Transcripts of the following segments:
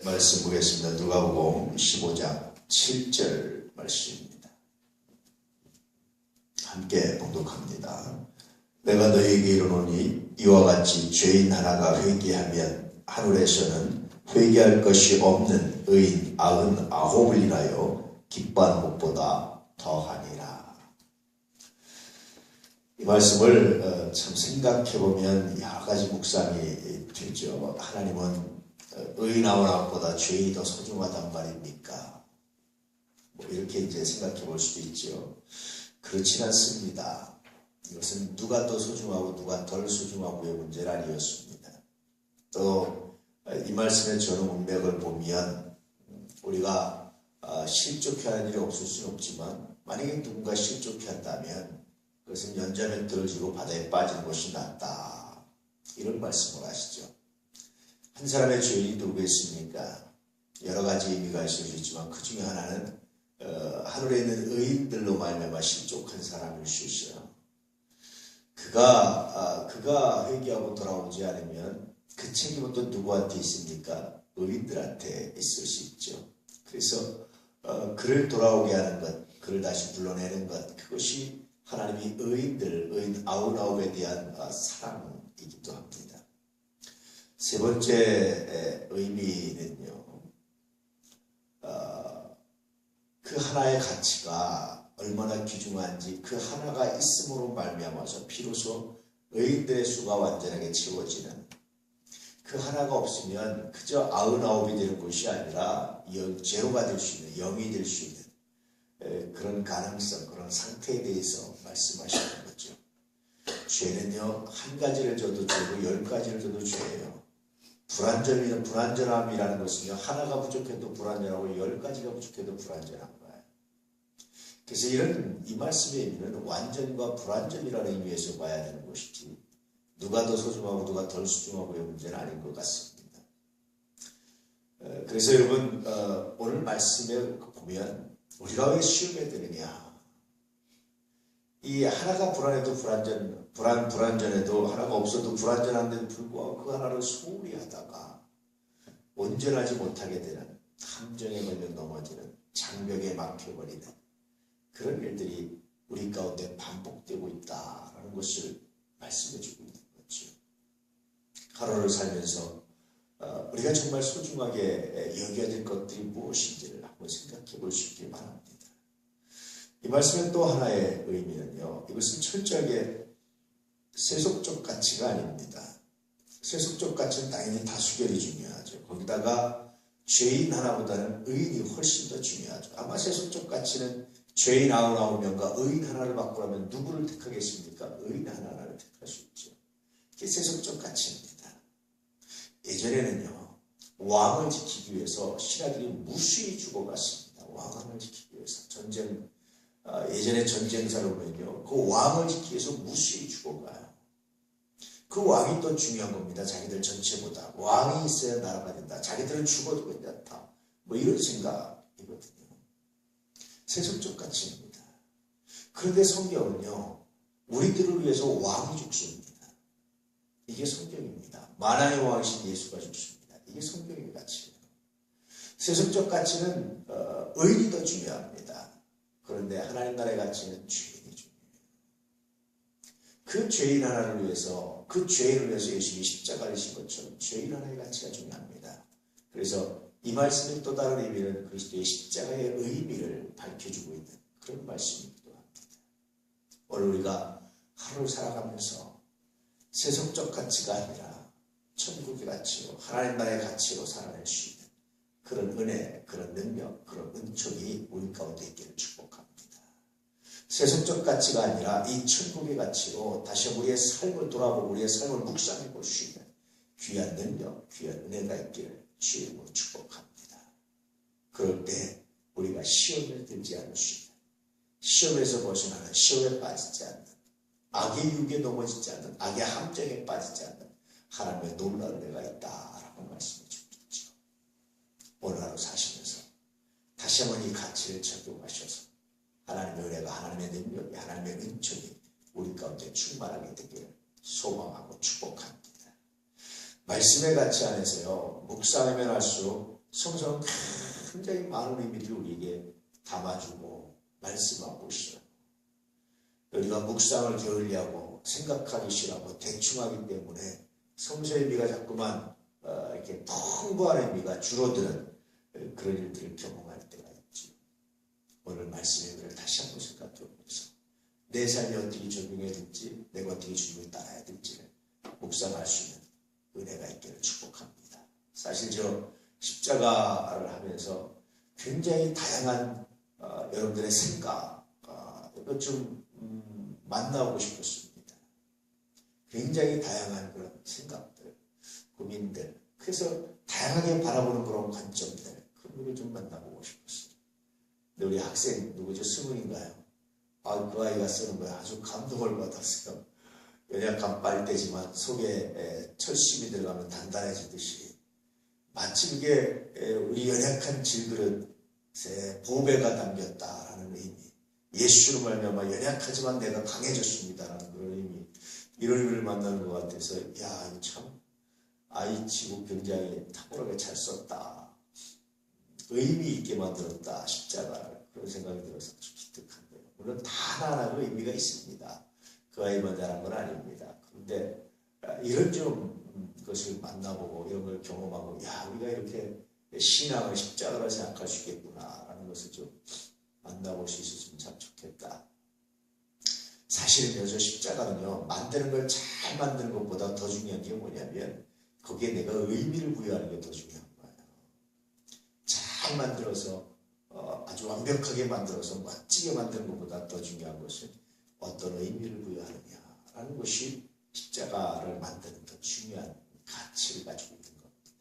말씀 보겠습니다. 누가복음 15장 7절 말씀입니다. 함께 봉독합니다. 내가 너희에게 이르노니 이와 같이 죄인 하나가 회개하면 하늘에서는 회개할 것이 없는 의인 99을 인하여 기뻐하는 것보다 더하니라. 이 말씀을 참 생각해보면 여러 가지 묵상이 되죠. 하나님은 의인 99보다 죄인이 더 소중하단 말입니까? 이렇게 이제 생각해 볼 수도 있죠. 그렇진 않습니다. 이것은 누가 더 소중하고 누가 덜 소중하고의 문제는 아니었습니다. 또 이 말씀의 전후 문맥을 보면 우리가 실족해 하는 일이 없을 수는 없지만 만약에 누군가 실족해 한다면 그것은 연자면 들지고 바다에 빠지는 것이 낫다. 이런 말씀을 하시죠. 한 사람의 죄인이 누구겠습니까? 여러 가지 의미가 있을 수 있지만 그 중에 하나는 하늘에 있는 의인들로 말미암아 실족한 사람일 수 있어요. 그가 회개하고 돌아오지 않으면 그 책임은 또 누구한테 있습니까? 의인들한테 있을 수 있죠. 그래서 그를 돌아오게 하는 것, 그를 다시 불러내는 것, 그것이 하나님이 의인 99에 대한 사랑이기도 합니다. 세 번째 의미는요, 그 하나의 가치가 얼마나 귀중한지 그 하나가 있음으로 말미암아서 비로소 의인들의 수가 완전하게 채워지는, 그 하나가 없으면 그저 99이 되는 것이 아니라 제로가 될 수 있는, 0이 될 수 있는 그런 가능성, 그런 상태에 대해서 말씀하시는 거죠. 죄는요, 한 가지를 줘도 죄고 10가지를 줘도 죄예요. 불완전함이라는 것은요, 하나가 부족해도 불완전하고 10가지가 부족해도 불완전한 거예요. 그래서 이 말씀의 의미는 완전과 불완전이라는 의미에서 봐야 되는 것이지, 누가 더 소중하고 누가 덜 소중하고의 문제는 아닌 것 같습니다. 그래서 여러분, 오늘 말씀에 보면 우리가 왜 시험에 드느냐, 이 하나가 불안해도 불완전해도 하나가 없어도 불완전한데도 불구하고 그 하나를 소홀히 하다가 온전하지 못하게 되는, 함정에 걸려 넘어지는, 장벽에 막혀버리는 그런 일들이 우리 가운데 반복되고 있다는 것을 말씀해주고 있는 거죠. 하루를 살면서 우리가 정말 소중하게 여겨야 될 것들이 무엇인지를 한번 생각해 볼 수 있길 바랍니다. 이 말씀의 또 하나의 의미는요, 이것은 철저하게 세속적 가치가 아닙니다. 세속적 가치는 당연히 다수결이 중요하죠. 거기다가 죄인 하나보다는 의인이 훨씬 더 중요하죠. 아마 세속적 가치는 죄인 99명과 의인 하나를 바꾸라면 누구를 택하겠습니까? 의인 하나를 택할 수 있죠. 이게 세속적 가치입니다. 예전에는요, 왕을 지키기 위해서 신하들이 무수히 죽어갔습니다. 왕을 지키기 위해서. 예전에 전쟁사를 보면요, 그 왕을 지키기 위해서 무수히 죽어가요. 그 왕이 또 중요한 겁니다. 자기들 전체보다. 왕이 있어야 나라가 된다. 자기들은 죽어도 괜찮다. 이런 생각이거든요. 세속적 가치입니다. 그런데 성경은요, 우리들을 위해서 왕이 죽습니다. 이게 성경입니다. 만왕의 왕이신 예수가 죽습니다. 이게 성경의 가치예요. 세속적 가치는 의인이 더 중요합니다. 그런데 하나님 나라의 가치는 죄인이 중요해요. 그 죄인 하나를 위해서, 그 죄인을 위해서 예수님이 십자가를 지신 것처럼 죄인 하나의 가치가 중요합니다. 그래서 이 말씀의 또 다른 의미는 그리스도의 십자가의 의미를 밝혀주고 있는 그런 말씀이기도 합니다. 오늘 우리가 하루를 살아가면서 세속적 가치가 아니라 천국의 가치로, 하나님 나라의 가치로 살아낼 수 있는 그런 은혜, 그런 능력, 그런 은총이 우리 가운데 있기를 축복합니다. 세속적 가치가 아니라 이 천국의 가치로 다시 우리의 삶을 돌아보고 우리의 삶을 묵상해 볼 수 있는 귀한 능력, 귀한 은혜가 있기를 주의 이름으로 축복합니다. 그럴 때 우리가 시험에 들지 않을 수 있는, 시험에서 벗어나는, 시험에 빠지지 않는, 악의 유혹에 넘어지지 않는, 악의 함정에 빠지지 않는 하나님의 놀라운 은혜가 있다라고 말씀해 주셨죠. 오늘 하루 사시면서 다시 한번 이 가치를 적용하셔서 하나님의 은혜가, 하나님의 능력이, 하나님의 은총이 우리 가운데 충만하게 되기를 소망하고 축복합니다. 말씀의 가치 안에서요, 묵상하면 할수록 성서는 굉장히 많은 의미들을 우리에게 담아주고 말씀하고 있어요. 우리가 묵상을 게을리하고 생각하기 싫어하고 대충 하기 때문에 성서의 의미가 자꾸만 이렇게 풍부한 의미가 줄어드는 그런 일들을 경험할 때가 있지. 오늘 말씀의 의미를 다시 한번 생각해보면서 내 삶이 어떻게 적용해야 될지, 내가 어떻게 주님을 따라야 될지를 묵상할 수 있는 은혜가 있기를 축복합니다. 사실 저 십자가를 하면서 굉장히 다양한 여러분들의 생각, 이거 좀 만나고 싶었습니다. 굉장히 다양한 그런 생각들, 고민들, 그래서 다양하게 바라보는 그런 관점들, 그런 걸 좀 만나보고 싶었어요. 근데 우리 학생 누구죠? 스문인가요? 그 아이가 쓰는 거야. 아주 감동을 받았어요. 연약한 빨대지만 속에 철심이 들어가면 단단해지듯이 마치 그게 우리 연약한 질그릇에 보배가 담겼다라는 의미, 예수로 말미암아 연약하지만 내가 강해졌습니다라는 그런 의미, 이런 의미를 만나는 것 같아서 야, 이거 참 아이치고 굉장히 탁월하게 잘 썼다, 의미 있게 만들었다 십자가를, 그런 생각이 들어서 아주 기특한데요. 물론 다 하나하나 의미가 있습니다. 그 아이만 잘한 건 아닙니다. 그런데 이런 좀 것을 만나보고 이런 걸 경험하고, 야, 우리가 이렇게 신앙을 십자가로 생각할 수 있겠구나라는 것을 좀 만나볼 수 있었으면 참 좋겠다. 사실은요, 저 십자가는요, 만드는 걸 잘 만드는 것보다 더 중요한 게 뭐냐면 거기에 내가 의미를 부여하는 게 더 중요한 거예요. 잘 만들어서 아주 완벽하게 만들어서 멋지게 만드는 것보다 더 중요한 것은 어떤 의미를 부여하느냐라는 것이 십자가를 만드는 더 중요한 가치를 가지고 있는 겁니다.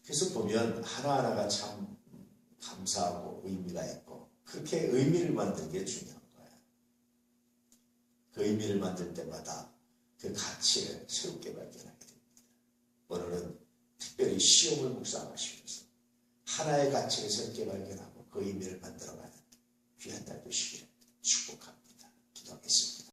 그래서 보면 하나하나가 참 감사하고 의미가 있고, 그렇게 의미를 만드는 게 중요한 거예요. 그 의미를 만들 때마다 그 가치를 새롭게 발견하게 됩니다. 오늘은 특별히 시험을 묵상하시면서 하나의 가치를 새롭게 발견하고 그 의미를 만들어가는 귀한 날 되시기를 축복합니다.